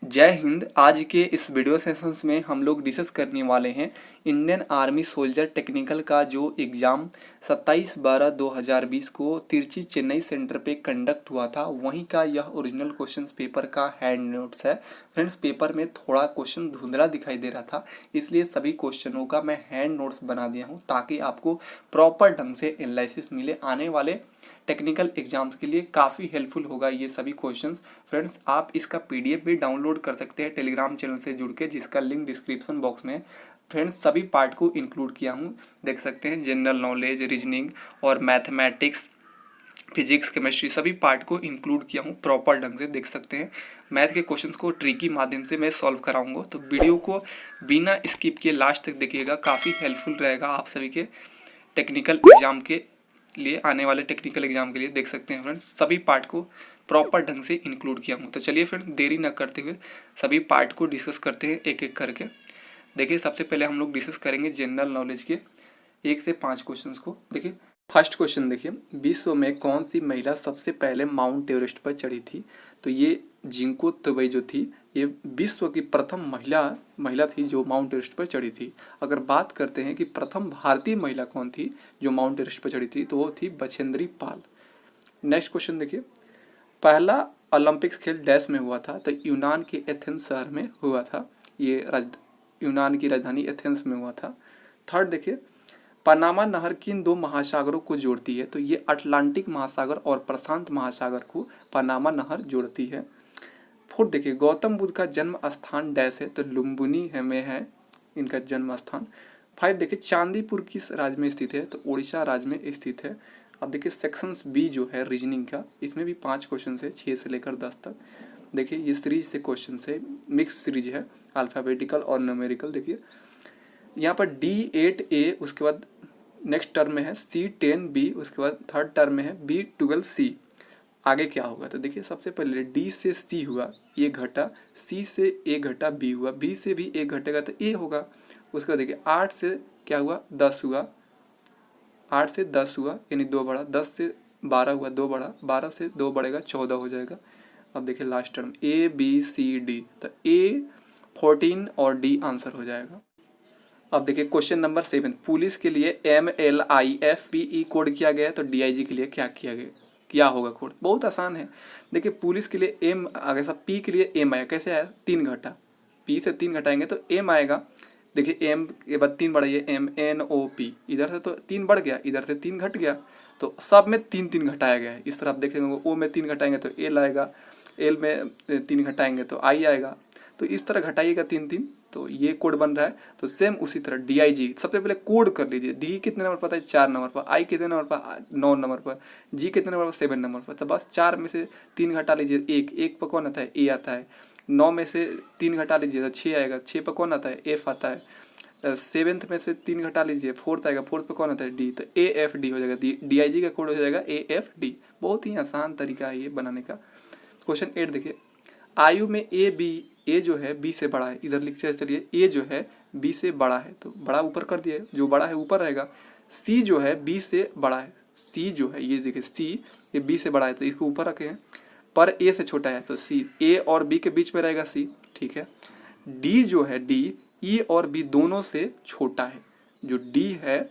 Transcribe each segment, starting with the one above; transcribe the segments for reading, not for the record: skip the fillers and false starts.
जय हिंद। आज के इस वीडियो सेशंस में हम लोग डिस्कस करने वाले हैं इंडियन आर्मी सोल्जर टेक्निकल का जो एग्ज़ाम 27/12/2020 को तिरची चेन्नई सेंटर पे कंडक्ट हुआ था, वहीं का यह ओरिजिनल क्वेश्चन पेपर का हैंड नोट्स है। फ्रेंड्स, पेपर में थोड़ा क्वेश्चन धुंधला दिखाई दे रहा था, इसलिए सभी क्वेश्चनों का मैं हैंड नोट्स बना दिया हूँ ताकि आपको प्रॉपर ढंग से एनालिसिस मिले। आने वाले टेक्निकल एग्जाम्स के लिए काफ़ी हेल्पफुल होगा ये सभी क्वेश्चंस। फ्रेंड्स, आप इसका पीडीएफ भी डाउनलोड कर सकते हैं टेलीग्राम चैनल से जुड़ के, जिसका लिंक डिस्क्रिप्शन बॉक्स में है। फ्रेंड्स, सभी पार्ट को इंक्लूड किया हूँ, देख सकते हैं। जनरल नॉलेज, रीजनिंग और मैथमेटिक्स, फिजिक्स, केमिस्ट्री सभी पार्ट को इंक्लूड किया हूँ प्रॉपर ढंग से, देख सकते हैं। मैथ के क्वेश्चंस को ट्रिकी माध्यम से मैं सॉल्व कराऊंगा, तो वीडियो को बिना स्किप किए लास्ट तक देखिएगा, काफ़ी हेल्पफुल रहेगा आप सभी के टेक्निकल एग्जाम के लिए, आने वाले टेक्निकल एग्जाम के लिए। देख सकते हैं फ्रेंड्स, सभी पार्ट को प्रॉपर ढंग से इंक्लूड किया हूँ। तो चलिए फ्रेंड्स, देरी न करते हुए सभी पार्ट को डिस्कस करते हैं एक एक करके। देखिए, सबसे पहले हम लोग डिस्कस करेंगे जनरल नॉलेज के 1 से 5 क्वेश्चंस को। देखिए, फर्स्ट क्वेश्चन देखिए, विश्व में कौन सी महिला सबसे पहले माउंट एवरेस्ट पर चढ़ी थी? तो ये जिंको तोबे जो थी, ये विश्व की प्रथम महिला थी जो माउंट एवरेस्ट पर चढ़ी थी। अगर बात करते हैं कि प्रथम भारतीय महिला कौन थी जो माउंट एवरेस्ट पर चढ़ी थी, तो वो थी बछेंद्री पाल। नेक्स्ट क्वेश्चन देखिए, पहला ओलंपिक्स खेल डैश में हुआ था? तो यूनान के एथेंस शहर में हुआ था। ये यूनान की राजधानी एथेंस में हुआ था। थर्ड देखिए, पनामा नहर किन दो महासागरों को जोड़ती है? तो ये अटलांटिक महासागर और प्रशांत महासागर को पनामा नहर जोड़ती है। फोर्थ देखिए, गौतम बुद्ध का जन्म स्थान डैश है? तो लुम्बिनी में है इनका जन्म स्थान। 5 देखिए, चांदीपुर किस राज्य में स्थित है? तो उड़ीसा राज्य में स्थित है। अब देखिए, सेक्शंस बी जो है रीजनिंग का, इसमें भी 5 क्वेश्चन है, 6 से लेकर 10 तक। देखिए, ये सीरीज से क्वेश्चन है, मिक्स सीरीज है, अल्फाबेटिकल और न्यूमेरिकल। देखिए यहाँ पर D8A, उसके बाद नेक्स्ट टर्म में है C10B, उसके बाद थर्ड टर्म में है B12C। आगे क्या होगा? तो देखिए, सबसे पहले D से C हुआ, ये घटा, C से A घटा B हुआ, B से भी A घटेगा तो A होगा। उसके बाद देखिए, 8 से क्या हुआ? 10 हुआ, 8 से 10 हुआ यानी 2 बढ़ा, 10 से 12 हुआ, 2 बढ़ा, 12 से 2 बढ़ेगा 14 हो जाएगा। अब देखिए लास्ट टर्म ABCD, तो A 14 और D आंसर हो जाएगा। अब देखिए क्वेश्चन नंबर 7, पुलिस के लिए MLIFPE कोड किया गया है, तो DIG के लिए क्या किया गया, क्या होगा कोड? बहुत आसान है। देखिए, पुलिस के लिए M आगे, सब P के लिए M आया, कैसे आया? 3 घटा, P से 3 घटाएंगे तो M आएगा। देखिए, M के बाद 3 बढ़ाइए, MNOP, इधर से तो 3 बढ़ गया, इधर से 3 घट गया, तो सब में 3 घटाया गया है। इस तरफ देखेंगे, O में 3 घटाएंगे तो L आएगा, L में 3 घटाएंगे तो I आएगा। तो इस तरह घटाइएगा 3, तो ये कोड बन रहा है। तो सेम उसी तरह DIG, सबसे पहले कोड कर लीजिए। D कितने नंबर पर है? 4 नंबर पर। I कितने नंबर पर? 9 नंबर पर। G कितने नंबर पर? 7 नंबर पर। तो बस 4 में से 3 घटा लीजिए, एक पर कौन आता है? A आता है। 9 में से 3 घटा लीजिए तो 6 आएगा, 6 पर कौन आता है? F आता है। 7th में से 3 घटा लीजिए, 4th आएगा, 4th पे कौन आता है? D, तो AFD हो जाएगा। DIG का कोड हो जाएगा AFD। बहुत ही आसान तरीका है ये बनाने का। क्वेश्चन 8 देखिए, आयु में A जो है B से बड़ा है, इधर लिखते चलिए, A जो है B से बड़ा है, तो बड़ा ऊपर कर दिए, जो बड़ा है ऊपर रहेगा। C जो है B से बड़ा है, C जो है ये देखिए C, ये B से बड़ा है तो इसको ऊपर रखे हैं, पर A से छोटा है तो C, A और B के बीच में रहेगा C, ठीक है। D जो है D, E और B दोनों से छोटा है। जो D है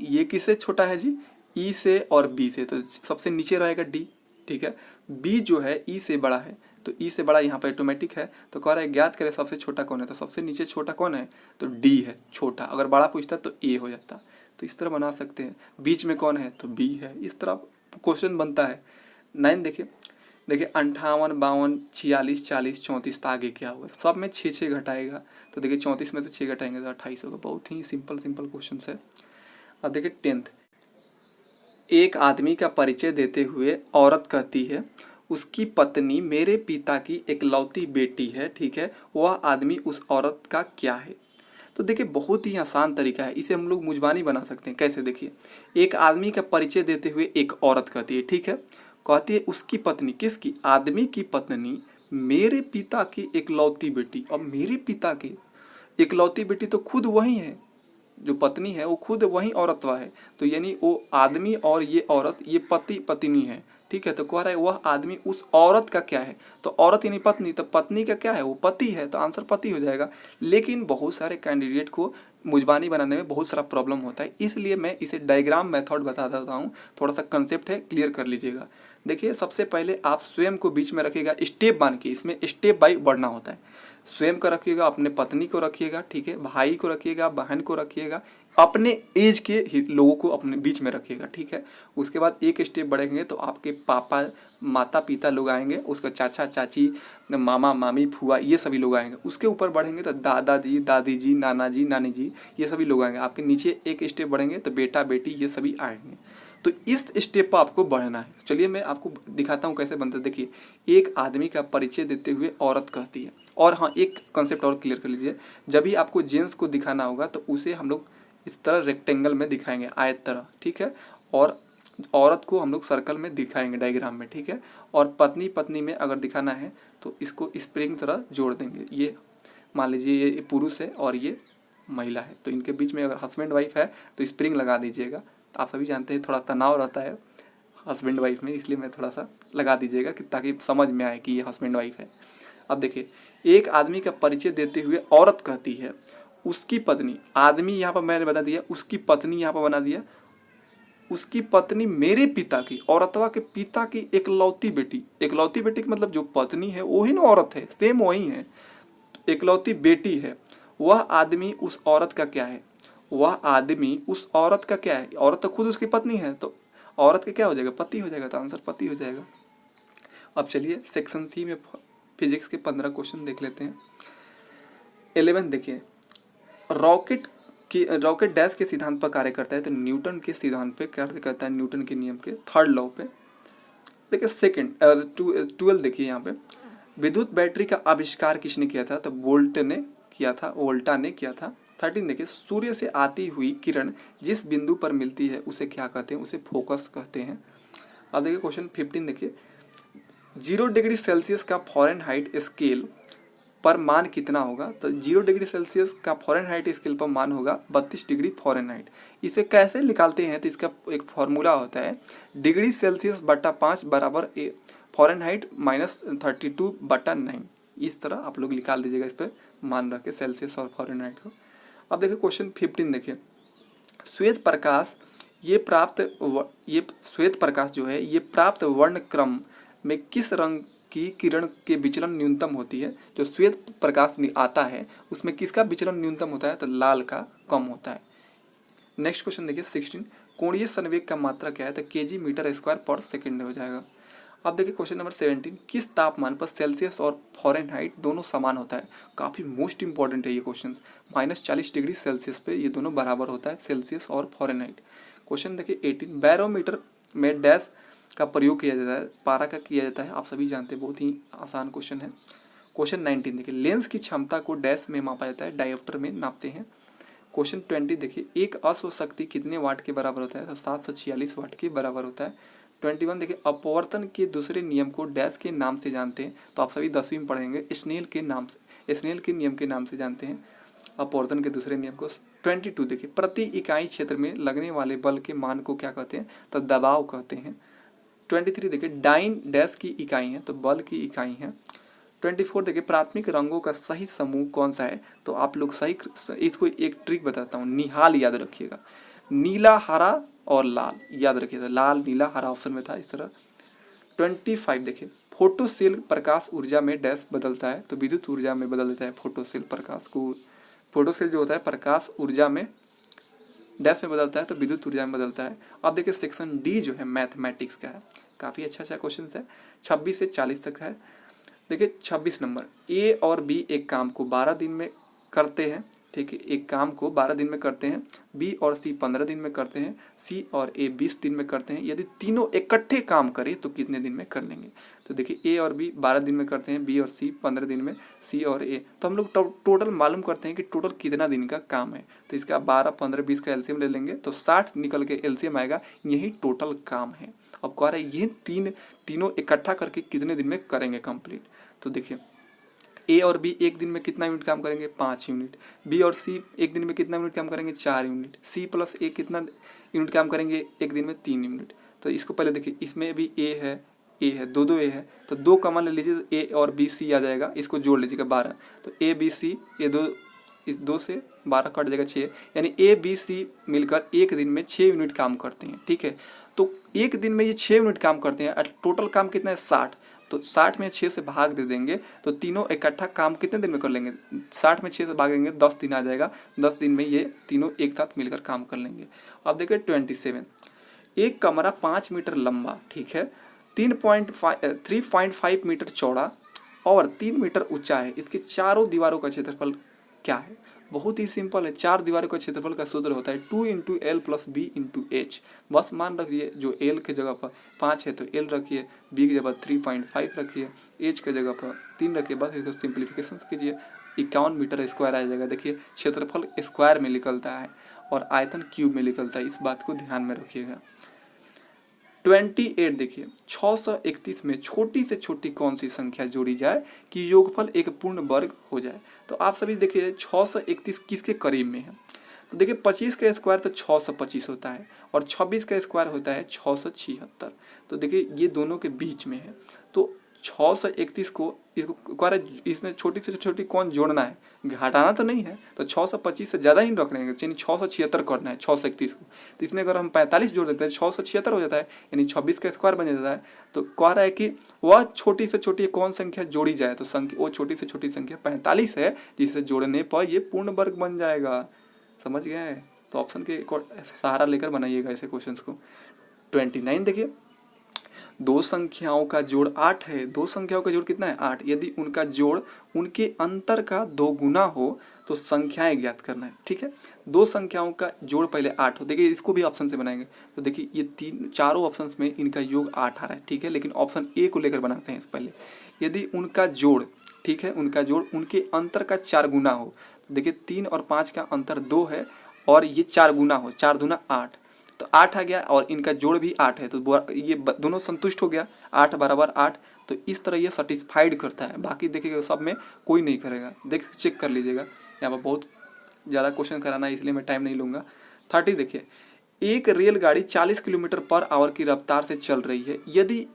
ये किससे छोटा है जी? E से और B से, तो सबसे नीचे रहेगा D, ठीक है। B जो है E से बड़ा है, तो E से बड़ा यहाँ पर ऑटोमेटिक है। तो कह रहा है ज्ञात करें सबसे छोटा कौन है, तो सबसे नीचे छोटा कौन है? तो D है छोटा। अगर बड़ा पूछता तो A हो जाता। तो इस तरह बना सकते हैं। बीच में कौन है? तो B है। इस तरह क्वेश्चन बनता है। 9 देखिए, 58, 52, 46, 40, 34, तो आगे क्या होगा? सब में 6 घटाएगा, तो देखिए 34 में से 6 घटाएंगे तो 28 होगा। बहुत ही सिंपल क्वेश्चन है। अब देखिए 10th, एक आदमी का परिचय देते हुए औरत कहती है, उसकी पत्नी मेरे पिता की इकलौती बेटी है, ठीक है, वह आदमी उस औरत का क्या है? तो देखिए, बहुत ही आसान तरीका है, इसे हम लोग मुजबानी बना सकते हैं। कैसे? देखिए, एक आदमी का परिचय देते हुए एक औरत कहती है, ठीक है, कहती है उसकी पत्नी, किसकी? आदमी की पत्नी मेरे पिता की इकलौती बेटी। अब मेरे पिता की इकलौती बेटी तो खुद वही है, जो पत्नी है वो खुद वही औरतवा है, तो यानी वो आदमी और ये औरत, ये पति पत्नी है, ठीक है। तो कह रहा है वह आदमी उस औरत का क्या है, तो औरत यानी पत्नी, तो पत्नी का क्या है, वो पति है, तो आंसर पति हो जाएगा। लेकिन बहुत सारे कैंडिडेट को मुजबानी बनाने में बहुत सारा प्रॉब्लम होता है, इसलिए मैं इसे डायग्राम मेथड बता देता हूँ, थोड़ा सा कंसेप्ट है, क्लियर कर लीजिएगा। देखिए सबसे पहले आप स्वयं को बीच में रखिएगा, स्टेप बांध के, इसमें स्टेप बाई बढ़ना होता है। स्वयं को रखिएगा, अपने पत्नी को रखिएगा, ठीक है, भाई को रखिएगा, बहन को रखिएगा, अपने एज के लोगों को अपने बीच में रखिएगा, ठीक है। उसके बाद एक स्टेप बढ़ेंगे तो आपके पापा माता पिता लोग आएंगे, उसका चाचा चाची मामा मामी फुआ ये सभी लोग आएंगे। उसके ऊपर बढ़ेंगे तो दादाजी दादी जी नाना जी नानी जी ये सभी लोग आएंगे। आपके नीचे एक स्टेप बढ़ेंगे तो बेटा बेटी ये सभी आएंगे। तो इस स्टेप पर आपको बढ़ना है। चलिए मैं आपको दिखाता हूँ कैसे बनता है। देखिए एक आदमी का परिचय देते हुए औरत कहती है, और हाँ एक कंसेप्ट और क्लियर कर लीजिए, जब भी आपको जेंट्स को दिखाना होगा तो उसे हम लोग इस तरह रेक्टेंगल में दिखाएंगे, आयत तरह, ठीक है, और औरत को हम लोग सर्कल में दिखाएंगे डायग्राम में, ठीक है। और पत्नी पत्नी में अगर दिखाना है तो इसको स्प्रिंग तरह जोड़ देंगे। ये मान लीजिए ये पुरुष है और ये महिला है, तो इनके बीच में अगर हस्बैंड वाइफ है तो स्प्रिंग लगा दीजिएगा। तो आप सभी जानते हैं थोड़ा तनाव रहता है हस्बैंड वाइफ में, इसलिए मैं थोड़ा सा लगा दीजिएगा कि ताकि समझ में आए कि ये हस्बैंड वाइफ है। अब देखिए एक आदमी का परिचय देते हुए औरत कहती है उसकी पत्नी, आदमी यहाँ पर मैंने बता दिया, उसकी पत्नी यहाँ पर बना दिया, उसकी पत्नी मेरे पिता की, औरतवा के पिता की एकलौती बेटी। एकलौती बेटी का मतलब जो पत्नी है वही ना औरत है, सेम वही है, एकलौती बेटी है। वह आदमी उस औरत का क्या है, वह आदमी उस औरत का क्या है, औरत तो खुद उसकी पत्नी है, तो औरत का क्या हो जाएगा, पति हो जाएगा, तो आंसर पति हो जाएगा। अब चलिए सेक्शन सी में फिजिक्स के 15 क्वेश्चन देख लेते हैं। 11 देखिए, रॉकेट डैश के सिद्धांत पर कार्य करता है, तो न्यूटन के सिद्धांत पे कार्य करता है, न्यूटन के नियम के थर्ड लॉ पे। देखिए सेकंड 12 देखिए यहाँ पे, विद्युत बैटरी का आविष्कार किसने किया था, तो वोल्टा ने किया था। 13 देखिए, सूर्य से आती हुई किरण जिस बिंदु पर मिलती है उसे क्या कहते हैं, उसे फोकस कहते हैं। अब देखिए क्वेश्चन 15 देखिए, 0 डिग्री सेल्सियस का फ़ारेनहाइट स्केल पर मान कितना होगा, तो 0 डिग्री सेल्सियस का फ़ारेनहाइट स्केल पर मान होगा 32 डिग्री फ़ारेनहाइट। इसे कैसे निकालते हैं, तो इसका एक फॉर्मूला होता है, डिग्री सेल्सियस बटा 5 बराबर फ़ारेनहाइट माइनस 32/9। इस तरह आप लोग निकाल दीजिएगा इस पर मान रख के सेल्सियस और फ़ारेनहाइट को। अब देखिए क्वेश्चन 15 देखिए, श्वेत प्रकाश जो है ये प्राप्त वर्ण क्रम में किस रंग की किरण के विचलन न्यूनतम होती है। जो श्वेत प्रकाश आता है उसमें किसका विचलन न्यूनतम होता है, तो लाल का कम होता है। नेक्स्ट क्वेश्चन देखिए 16, कोणीय संवेग का मात्रा क्या है, तो केजी मीटर स्क्वायर पर सेकंड हो जाएगा। अब देखिए क्वेश्चन नंबर 17, किस तापमान पर सेल्सियस और फ़ारेनहाइट दोनों समान होता है। काफ़ी मोस्ट इंपॉर्टेंट है ये क्वेश्चन। -40 डिग्री सेल्सियस पे ये दोनों बराबर होता है, सेल्सियस और फ़ारेनहाइट। क्वेश्चन देखिए 18, बैरोमीटर में डैश का प्रयोग किया जाता है, पारा का किया जाता है, आप सभी जानते हैं, बहुत ही आसान क्वेश्चन है। क्वेश्चन 19 देखिए, लेंस की क्षमता को डैश में मापा जाता है, डायोप्टर में नापते हैं। क्वेश्चन 20 देखिए, एक अश्व शक्ति कितने वाट के बराबर होता है, तो 746 वाट के बराबर होता है। 21 देखिए, अपवर्तन के दूसरे नियम को डैश के नाम से जानते हैं, तो आप सभी 10वीं में पढ़ेंगे, स्नेल के नियम के नाम से जानते हैं अपवर्तन के दूसरे नियम को। 22 देखिए, प्रति इकाई क्षेत्र में लगने वाले बल के मान को क्या कहते हैं, तो दबाव कहते हैं। 23 देखिए, डाइन डैश की इकाई है, तो बल की इकाई है। 24 देखिए, प्राथमिक रंगों का सही समूह कौन सा है, तो आप लोग सही, इसको एक ट्रिक बताता हूँ, निहाल याद रखिएगा, नीला हरा और लाल याद रखिएगा, लाल नीला हरा ऑप्शन में था इस तरह। 25 देखिए, फोटो सेल प्रकाश ऊर्जा में डैश बदलता है, तो विद्युत ऊर्जा में बदल देता है फोटो सेल प्रकाश को। फोटो सेल जो होता है प्रकाश ऊर्जा में डैश में बदलता है, तो विद्युत ऊर्जा में बदलता है। अब देखिए सेक्शन डी जो है मैथमेटिक्स का है, काफ़ी अच्छा क्वेश्चन है, 26 से 40 तक है। देखिए 26 नंबर, ए और बी एक काम को 12 दिन में करते हैं, ठीक है, एक काम को 12 दिन में करते हैं, बी और सी 15 दिन में करते हैं, सी और ए 20 दिन में करते हैं। यदि तीनों इकट्ठे काम करें तो कितने दिन में कर लेंगे, तो देखिए ए और बी 12 दिन में करते हैं, बी और सी 15 दिन में, सी और ए, तो हम लोग टोटल मालूम करते हैं कि टोटल कितना दिन का काम है, तो इसका 12, 15, 20 का एलसीएम ले लेंगे तो 60 निकल के एलसीएम आएगा, यही टोटल काम है। अब कह रहे हैं ये तीनों इकट्ठा करके कितने दिन में करेंगे कंप्लीट, तो देखिए ए और बी एक दिन में कितना यूनिट काम करेंगे, 5 यूनिट, बी और सी एक दिन में कितना यूनिट काम करेंगे, 4 यूनिट, सी प्लस ए कितना यूनिट काम करेंगे एक दिन में, 3 यूनिट। तो इसको पहले देखिए, इसमें भी ए है, दो ए है, तो दो कॉमन ले लीजिए, तो ए और बी सी आ जाएगा, इसको जोड़ लीजिएगा 12, तो ए बी सी, ये दो, इस 2 से 12 कट जाएगा 6, यानी ए बी सी मिलकर एक दिन में 6 यूनिट काम करते हैं। ठीक है, तो एक दिन में ये 6 यूनिट काम करते हैं, टोटल काम कितना है 60, तो 60 में 6 से भाग दे देंगे तो तीनों इकट्ठा काम कितने दिन में कर लेंगे, 60 में 6 से भाग देंगे 10 दिन आ जाएगा, 10 दिन में ये तीनों एक साथ मिलकर काम कर लेंगे। अब देखिए 27, एक कमरा 5 मीटर लंबा, ठीक है, 3.5 मीटर चौड़ा और 3 मीटर ऊंचा है, इसके चारों दीवारों का क्षेत्रफल क्या है। बहुत ही सिंपल है, चार दीवारों का क्षेत्रफल का सूत्र होता है 2 into L plus B into H. बस मान रखिए जो एल के जगह पर 5 है तो एल रखिए, बी की जगह 3.5 रखिए, एच के जगह पर 3 रखिए, बस इसको सिंप्लीफिकेशन कीजिए, 51 मीटर स्क्वायर आ जाएगा। देखिए क्षेत्रफल स्क्वायर में निकलता है और आयतन क्यूब में निकलता है, इस बात को ध्यान में रखिएगा। 28 देखिए, 631 में छोटी से छोटी कौन सी संख्या जोड़ी जाए कि योगफल एक पूर्ण वर्ग हो जाए। तो आप सभी देखिए 631 किसके करीब में है, तो देखिए 25 का स्क्वायर तो 625 होता है और 26 का स्क्वायर होता है 676, तो देखिए ये दोनों के बीच में है। तो 631 को इसमें छोटी से छोटी कौन जोड़ना है, घटाना तो नहीं है, तो 625 से ज़्यादा ही रख रहे हैं, यानी 676 करना है 631 को, तो इसमें अगर हम 45 जोड़ देते हैं 676 हो जाता है, यानी 26 का स्क्वायर बन जाता है। तो कह रहा है कि वह छोटी से छोटी कौन संख्या जोड़ी जाए, तो वो छोटी से छोटी संख्या 45 है, जिसे जोड़ने पर ये पूर्ण वर्ग बन जाएगा। समझ गए, तो ऑप्शन के सहारा लेकर बनाइएगा ऐसे क्वेश्चंस को। 29 देखिए, दो संख्याओं का जोड़ 8 है, दो संख्याओं का जोड़ कितना है 8, यदि उनका जोड़ उनके अंतर का 2 गुना हो तो संख्याएं ज्ञात करना है। ठीक है, दो संख्याओं का जोड़ पहले 8 हो, देखिए इसको भी ऑप्शन से बनाएंगे, तो देखिए ये चारों ऑप्शंस में इनका योग 8 आ रहा है। ठीक है, लेकिन ऑप्शन ए को लेकर बनाते हैं पहले, यदि उनका जोड़, ठीक है, उनका जोड़ उनके अंतर का 4 गुना हो, तो देखिए 3 और 5 का अंतर 2 है और ये 4 गुना हो, 4 दूना 8, तो 8 आ गया और इनका जोड़ भी 8 है, तो ये दोनों संतुष्ट हो गया, 8 बराबर 8, तो इस तरह ये सेटिस्फाइड करता है। बाकी देखिएगा सब में कोई नहीं करेगा, देख चेक कर लीजिएगा, यहाँ पर बहुत ज़्यादा क्वेश्चन कराना है इसलिए मैं टाइम नहीं लूँगा। 30 देखिए, एक रेलगाड़ी 40 किलोमीटर पर आवर की रफ्तार से चल रही है, यदि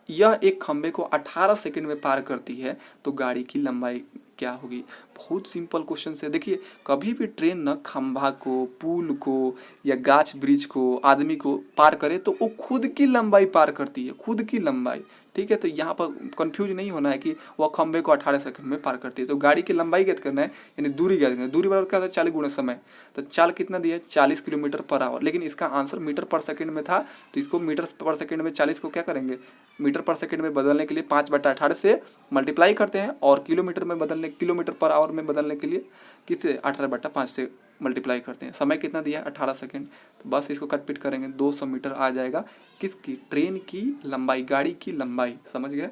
यह एक खंबे को 18 सेकंड में पार करती है तो गाड़ी की लंबाई क्या होगी। बहुत सिंपल क्वेश्चन है। देखिए कभी भी ट्रेन न खंभा को, पुल को या गाछ वृक्ष को, आदमी को पार करे तो वो खुद की लंबाई पार करती है, खुद की लंबाई। ठीक है, तो यहाँ पर कंफ्यूज नहीं होना है कि वह खंबे को 18 सेकंड में पार करती है। तो गाड़ी की लंबाई ज्ञात करना है, यानी दूरी ज्ञात करना है। दूरी बराबर क्या था 40 गुना समय, तो चाल कितना दिया 40 किलोमीटर पर आवर, लेकिन इसका आंसर मीटर पर सेकंड में था, तो इसको मीटर पर सेकंड में 40 को क्या करेंगे, मीटर पर सेकंड में बदलने के लिए 5/18 से मल्टीप्लाई करते हैं, और किलोमीटर में बदलने, किलोमीटर पर आवर में बदलने के लिए किससे 18/5 से मल्टीप्लाई करते हैं। समय कितना दिया 18 सेकंड, तो बस इसको कट पिट करेंगे, 200 मीटर आ जाएगा किसकी, ट्रेन की लंबाई, गाड़ी की लंबाई। समझ गए।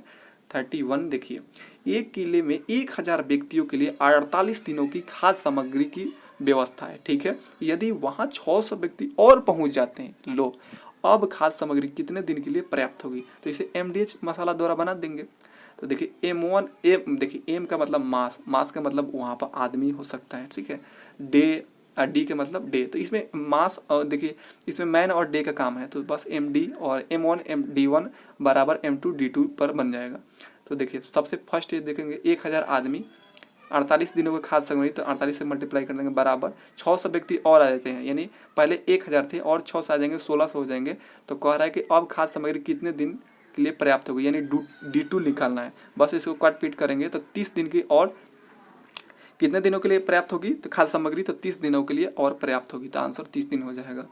31 देखिए, एक किले में 1000 व्यक्तियों के लिए 48 दिनों की खाद्य सामग्री की व्यवस्था है। ठीक है, यदि वहाँ 600 व्यक्ति और पहुँच जाते हैं, लो अब खाद्य सामग्री कितने दिन के लिए पर्याप्त होगी, तो इसे MDH मसाला द्वारा बना देंगे। तो देखिए M1, देखिए M का मतलब मास, मास का मतलब वहाँ पर आदमी हो सकता है। ठीक है, डी के मतलब डे, तो इसमें मास और देखिए इसमें मैन और डे का काम है, तो बस MD और M1 D1 बराबर M2 D2 पर बन जाएगा। तो देखिए सबसे फर्स्ट ये देखेंगे 1000 आदमी 48 दिनों का खाद्य सामग्री, तो 48 से मल्टीप्लाई कर देंगे बराबर 600 व्यक्ति और आ जाते हैं, यानी पहले 1000 थे और 600 आ जाएंगे, 1600 हो जाएंगे। तो कह रहा है कि अब खाद्य सामग्री कितने दिन के लिए पर्याप्त होगी, यानी D2 निकालना है। बस इसको काट पीट करेंगे तो 30 दिन की और कितने दिनों के लिए पर्याप्त होगी, तो खाद्य सामग्री तो 30 दिनों के लिए और पर्याप्त होगी, तो आंसर 30 दिन हो जाएगा।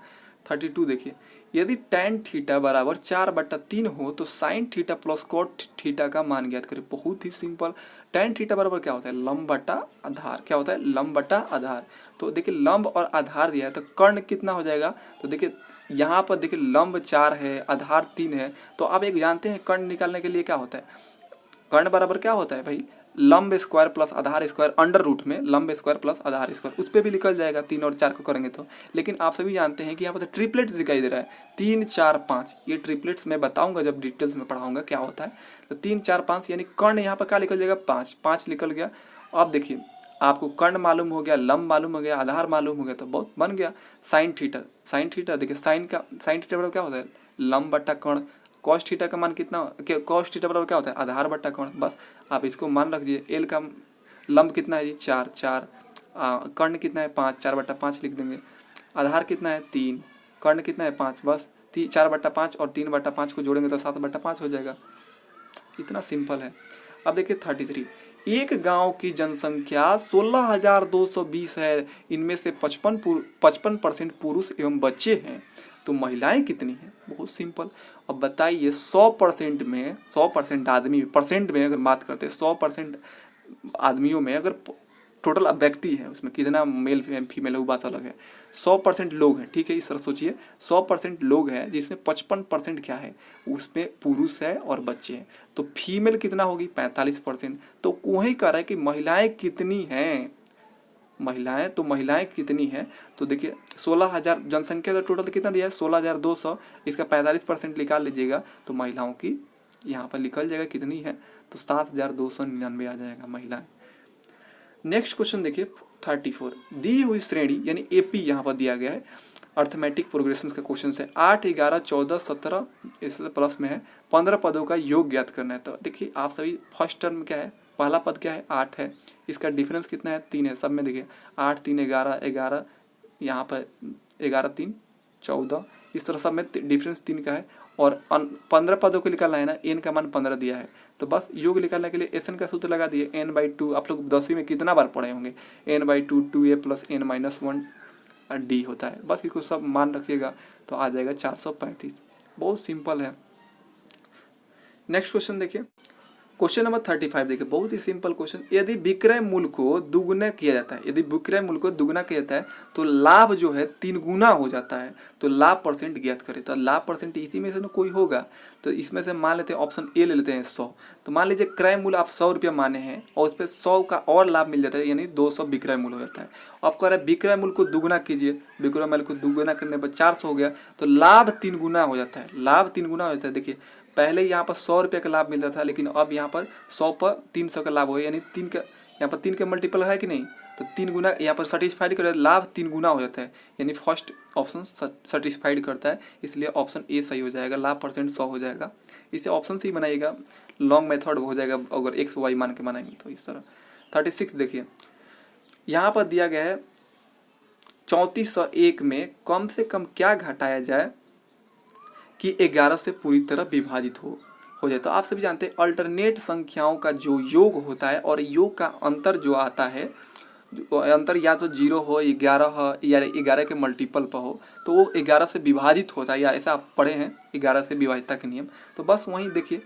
32 देखिए, यदि tan थीटा बराबर 4/3 हो तो sin theta plus cot theta का मान ज्ञात करें। बहुत ही सिंपल, tan थीटा बराबर क्या होता है, लंब बटा आधार। क्या होता है, लंब बटा आधार। तो देखिए लंब और आधार दिया है, तो कर्ण कितना हो जाएगा, तो देखिए यहाँ पर देखिए लंब 4 है, आधार 3 है, तो आप एक जानते हैं कर्ण निकालने के लिए क्या होता है, कर्ण बराबर क्या होता है भाई, लंब स्क्वायर प्लस आधार स्क्वायर, अंडर रूट में लंब स्क्वायर प्लस आधार स्क्वायर, उस पर भी निकल जाएगा 3 और 4 को करेंगे तो। लेकिन आप सभी जानते हैं कि यहाँ पर ट्रिपलेट्स दिखाई दे रहा है 3 4 5, ये ट्रिपलेट्स मैं बताऊंगा जब डिटेल्स में पढ़ाऊंगा क्या होता है। तो 3 4 5 यानी कर्ण यहाँ पर क्या निकल जाएगा 5, 5 निकल गया। अब देखिए आपको कर्ण मालूम हो गया, लंब मालूम हो गया, आधार मालूम हो गया, तो बहुत बन गया। साइन थीटा, साइन थीटा देखिए साइन थीटा बराबर क्या होता है, लंब बट्टा कर्ण, कॉस थीटा का मान कितना, कॉस थीटा बराबर क्या होता है, आधार बट्टा कर्ण। बस आप इसको मान रख दीजिए। एल का लंब कितना है जी, 4, 4, कर्ण कितना है 5, 4/5 लिख देंगे। आधार कितना है 3, कर्ण कितना है 5, बस 4/5 और 3/5 को जोड़ेंगे तो 7/5 हो जाएगा। इतना सिंपल है। अब देखिए 33, एक गांव की जनसंख्या 16,220 है, इनमें से 55% पुरुष एवं बच्चे हैं, तो महिलाएं कितनी हैं। बहुत सिंपल। अब बताइए 100% में, 100% आदमी परसेंट में अगर बात करते हैं, 100% आदमियों में अगर टोटल व्यक्ति है उसमें कितना मेल फीमेल है वो बात अलग है। 100% लोग हैं, ठीक है, इस तरह सोचिए 100% लोग हैं जिसमें 55% क्या है, उसमें पुरुष है और बच्चे हैं, तो फीमेल कितना होगी 45%। तो वही कह रहा है कि महिलाएं कितनी हैं, महिलाएं, तो महिलाएं कितनी हैं, तो देखिए 16,000 जनसंख्या का टोटल कितना दिया है 16,200, इसका 45% निकाल लीजिएगा तो महिलाओं की यहाँ पर निकल जाएगा कितनी है, तो 7,299 आ जाएगा महिलाएं। नेक्स्ट क्वेश्चन देखिए 34, दी हुई श्रेणी यानी एपी यहाँ पर दिया गया है, अर्थमेटिक प्रोग्रेशन का क्वेश्चन है। 8, 11, 14, 17 इससे प्लस में है, 15 पदों का योग ज्ञात करना है। तो देखिए आप सभी फर्स्ट टर्म क्या है, पहला पद क्या है 8 है, इसका डिफरेंस कितना है 3 है, सब में देखिए 8, 3, 11, 11, यहाँ पर 11, 3, 14, इस तरह सब में डिफरेंस 3 का है। और 15 पदों को निकालना है ना, एन का मान 15 दिया है, तो बस योग निकालने के लिए एस एन का सूत्र लगा दिए, n/2। आप लोग 10वीं में कितना बार पढ़े होंगे, n/2 2a + n-1 d होता है, बस इसको सब मान रखिएगा तो आ जाएगा 435। बहुत सिंपल है। नेक्स्ट क्वेश्चन देखिए, क्वेश्चन नंबर 35 देखिए, बहुत ही सिंपल क्वेश्चन। यदि विक्रय मूल्य को दुगुना किया जाता है, यदि विक्रय मूल्य को दुगुना किया जाता है तो लाभ जो है 3 गुना हो जाता है, तो लाभ परसेंट ज्ञात करें। तो लाभ परसेंट इसी में से ना कोई होगा, तो इसमें से मान लेते हैं ऑप्शन ए ले लेते हैं 100। तो मान लीजिए क्रय मूल्य आप 100 रुपया माने हैं और उस पर 100 का और लाभ मिल जाता है, यानी 200 विक्रय मूल्य हो जाता है। आप कह रहे हैं विक्रय मूल्य को दुगुना कीजिए, विक्रय मूल्य को दुगुना करने पर 400 हो गया, तो लाभ 3 गुना हो जाता है, लाभ 3 गुना हो जाता है। देखिए पहले यहाँ पर 100 रुपये का लाभ मिलता था, लेकिन अब यहाँ पर 100 पर 300 का लाभ हो, यानी 3 का यहाँ पर 3 का मल्टीपल है कि नहीं, तो 3 गुना यहाँ पर सेटिस्फाइड कर लाभ 3 गुना हो जाता है, यानी फर्स्ट ऑप्शन सेटिस्फाइड करता है, इसलिए ऑप्शन ए सही हो जाएगा, लाभ परसेंट 100 हो जाएगा। इसे ऑप्शन से ही बनाइएगा, लॉन्ग मेथड हो जाएगा अगर एक्स वाई मान के बनाएंगे तो इस तरह। 36 देखिए, यहाँ पर दिया गया है 3401 में कम से कम क्या घटाया जाए कि 11 से पूरी तरह विभाजित हो जाए। तो आप सभी जानते हैं अल्टरनेट संख्याओं का जो योग होता है और योग का अंतर जो आता है, अंतर या तो 0 हो, 11 हो या 11 के मल्टीपल पर हो, तो वो 11 से विभाजित होता है, या ऐसा आप पढ़े हैं 11 से विभाजितता के नियम। तो बस वहीं देखिए,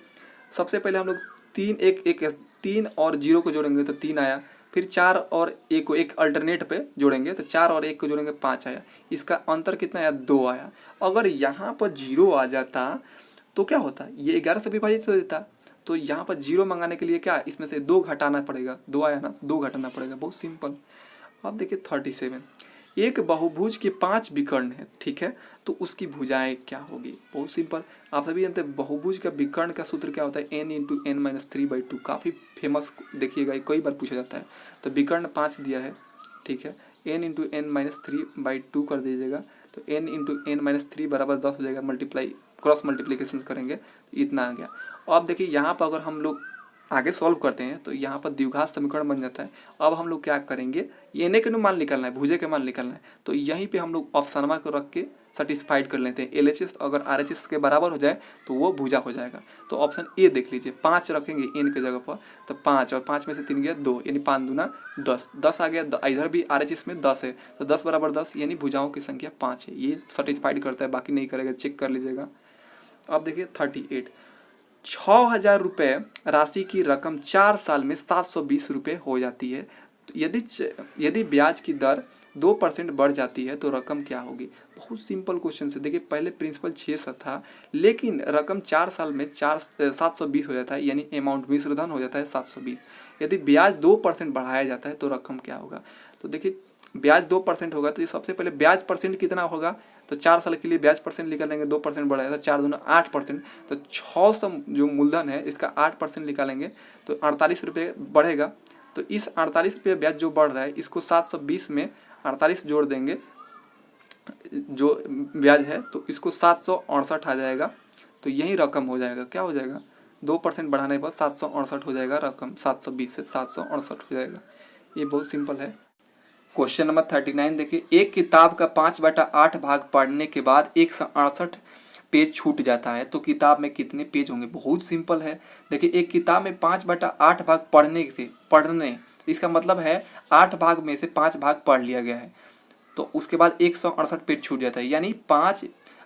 सबसे पहले हम लोग 3 और 0 को जोड़ेंगे तो 3 आया, फिर 4 और 1 को एक अल्टरनेट पे जोड़ेंगे तो 4 और 1 को जोड़ेंगे 5 आया, इसका अंतर कितना आया 2 आया। अगर यहाँ पर 0 आ जाता तो क्या होता, ये 11 से विभाजित हो जाता, तो यहाँ पर 0 मंगाने के लिए क्या, इसमें से 2 घटाना पड़ेगा, 2 आया ना, 2 घटाना पड़ेगा, बहुत सिंपल। अब देखिए 37, एक बहुभुज के 5 विकर्ण है, ठीक है, तो उसकी भुजाएं क्या होगी। बहुत सिंपल, आप सभी जानते हैं बहुभुज का विकर्ण का सूत्र क्या होता है, n × n-3/2, काफ़ी फेमस, देखिएगा कई बार पूछा जाता है। तो विकर्ण 5 दिया है, ठीक है, n × n-3/2 कर दीजिएगा, तो n × n-3 बराबर 10 हो जाएगा, मल्टीप्लाई क्रॉस मल्टीप्लिकेशन करेंगे तो इतना आ गया। अब देखिए यहाँ पर अगर हम लोग आगे सॉल्व करते हैं तो यहाँ पर द्विघात समीकरण बन जाता है। अब हम लोग क्या करेंगे, एन के मान निकालना है, भुजे के मान निकालना है, तो यहीं पे हम लोग ऑप्शनमा को रख के सेटिस्फाइड कर लेते हैं। LHS अगर RHS के बराबर हो जाए तो वो भुजा हो जाएगा। तो ऑप्शन ए देख लीजिए, 5 रखेंगे एन के जगह पर, तो 5 और 5 में से 3 गया 2, यानी 5 दूना 10, 10 आ गया। इधर भी RHS में 10 है, तो 10 बराबर 10, यानी भुजाओं की संख्या 5 है। ये सेटिस्फाइड करता है, बाकी नहीं करेगा, चेक कर लीजिएगा। अब देखिए 38, 6,000 रुपये राशि की रकम 4 साल में 720 रुपये हो जाती है। यदि ब्याज की दर 2% बढ़ जाती है तो रकम क्या होगी। बहुत सिंपल क्वेश्चन से देखिए, पहले प्रिंसिपल 600 था, लेकिन रकम 4 साल में 720 हो जाता है, यानी अमाउंट मिश्रधन हो जाता है 720। यदि ब्याज 2% बढ़ाया जाता है तो रकम क्या होगा। तो देखिए ब्याज 2% होगा, तो ये सबसे पहले ब्याज परसेंट कितना होगा, तो 4 साल के लिए ब्याज परसेंट निकालेंगे, 2% बढ़ाएगा, 4 दूना 8%, तो 600 जो मूलधन है इसका 8% निकालेंगे तो 48 रुपये बढ़ेगा। तो इस 48 रुपये ब्याज जो बढ़ रहा है, इसको 720 में 48 जोड़ देंगे जो ब्याज है तो इसको 768 आ जाएगा। तो यही रकम हो जाएगा, क्या हो जाएगा, 2% बढ़ाने पर 768 हो जाएगा रकम, 720 से 768 हो जाएगा। ये बहुत सिंपल है। क्वेश्चन नंबर 39 देखिए, एक किताब का 5/8 भाग पढ़ने के बाद 168 पेज छूट जाता है तो किताब में कितने पेज होंगे। बहुत सिंपल है। देखिए एक किताब में 5/8 भाग पढ़ने इसका मतलब है 8 भाग में से 5 भाग पढ़ लिया गया है, तो उसके बाद 168 पेज छूट जाता है। यानी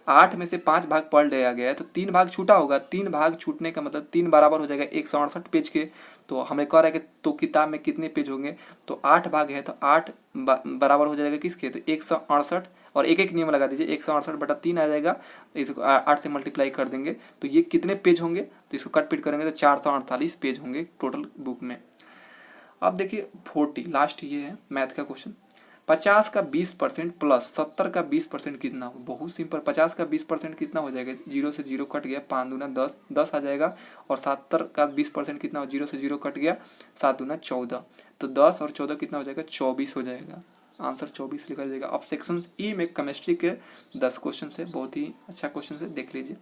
8 में से 5 भाग पढ़ लिया गया है तो 3 भाग छूटा होगा। 3 भाग छूटने का मतलब 3 बराबर हो जाएगा 168 पेज के। तो हमें कह रहा है कि तो किताब में कितने पेज होंगे, तो 8 भाग है तो 8 बराबर हो जाएगा किसके, तो 168। और एक एक नियम लगा दीजिए, 168/3 आ जाएगा, तो इसको 8 से मल्टीप्लाई कर देंगे तो ये कितने पेज होंगे, तो इसको कट पीट करेंगे तो 448 पेज होंगे टोटल बुक में। अब देखिए 40 लास्ट ये है मैथ का क्वेश्चन। 50 का 20% प्लस 70 का 20% कितना हो। बहुत सिंपल, 50 का 20% कितना हो जाएगा, 0 से 0 कट गया, 5 दूना 10, 10 आ जाएगा। और 70 का 20% कितना हो, 0 से 0 कट गया, 7 दूना 14, तो 10 और 14 कितना हो जाएगा, 24 हो जाएगा। आंसर 24 लिखा जाएगा। अब सेक्शन ई में केमिस्ट्री के 10 क्वेश्चन है, बहुत ही अच्छा क्वेश्चन है, देख लीजिए।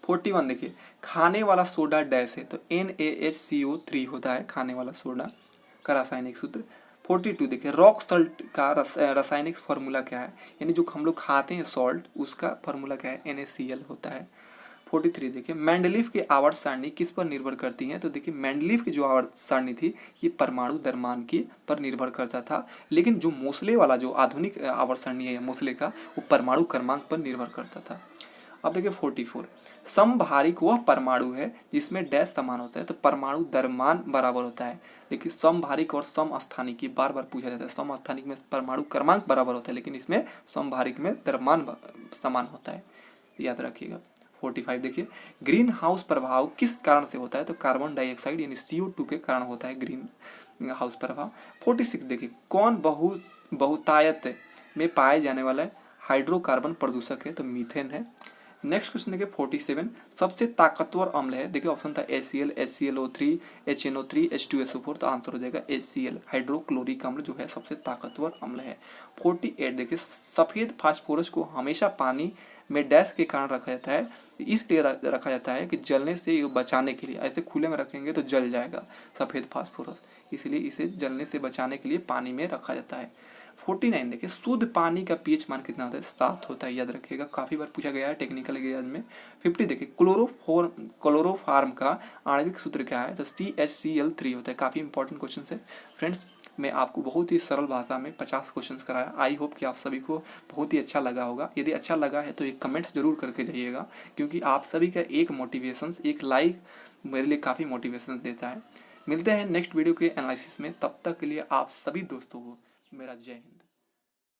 41 देखिए, खाने वाला सोडा डैश है तो NaHCO3 होता है खाने वाला सोडा का रासायनिक सूत्र। 42 देखिए, रॉक सॉल्ट का रासायनिक फार्मूला क्या है, यानी जो हम लोग खाते हैं सॉल्ट उसका फार्मूला क्या है, NaCl होता है। 43 देखिए, मेंडलीफ की आवर्त सारणी किस पर निर्भर करती है, तो देखिए मेंडलीफ की जो आवर्त सारणी थी ये परमाणु द्रव्यमान की पर निर्भर करता था, लेकिन जो मोसले वाला जो आधुनिक आवर्त सारणी है मोसले का, वो परमाणु क्रमांक पर निर्भर करता था। अब देखिए 44, समभारिक वह परमाणु है जिसमें डैश समान होता है, तो परमाणु द्रव्यमान बराबर होता है। देखिए समभारिक और समस्थानिक की बार बार पूछा जाता है, समस्थानिक में परमाणु क्रमांक बराबर होता है लेकिन इसमें समभारिक में द्रव्यमान समान होता है, याद रखिएगा। 45 देखिए, ग्रीन हाउस प्रभाव किस कारण से होता है, तो कार्बन डाइऑक्साइड यानी CO2 के कारण होता है ग्रीन हाउस प्रभाव। 46 देखिए, कौन बहुतायत में पाए जाने वाला हाइड्रोकार्बन प्रदूषक है, तो मीथेन है। नेक्स्ट क्वेश्चन देखिए 47, सबसे ताकतवर अम्ल है, देखिए ऑप्शन था HCl, HClO3, HNO3, H2SO4, तो आंसर हो जाएगा HCl, हाइड्रोक्लोरिक अम्ल जो है सबसे ताकतवर अम्ल है। 48 देखिए, सफेद फास्फोरस को हमेशा पानी में डैश के कारण रखा जाता है, इसलिए रखा जाता है कि जलने से बचाने के लिए, ऐसे खुले में रखेंगे तो जल जाएगा सफेद फास्फोरस, इसलिए इसे जलने से बचाने के लिए पानी में रखा जाता है। 49 देखिए, शुद्ध पानी का pH मान कितना होता है, 7 होता है, याद रखिएगा, काफी बार पूछा गया है टेक्निकल एग्जाम में। 50 देखिए, क्लोरोफार्म का आणविक सूत्र क्या है, तो CHCl3 होता है, काफी इंपॉर्टेंट क्वेश्चन है फ्रेंड्स। मैं आपको बहुत ही सरल भाषा में 50 क्वेश्चंस कराया। आई होप कि आप सभी को बहुत ही अच्छा लगा होगा। यदि अच्छा लगा है तो एक कमेंट्स जरूर करके जाइएगा, क्योंकि आप सभी का एक मोटिवेशन, एक लाइक मेरे लिए काफ़ी मोटिवेशन देता है। मिलते हैं नेक्स्ट वीडियो के एनालिसिस में, तब तक के लिए आप सभी दोस्तों को मेरा जय हिंद।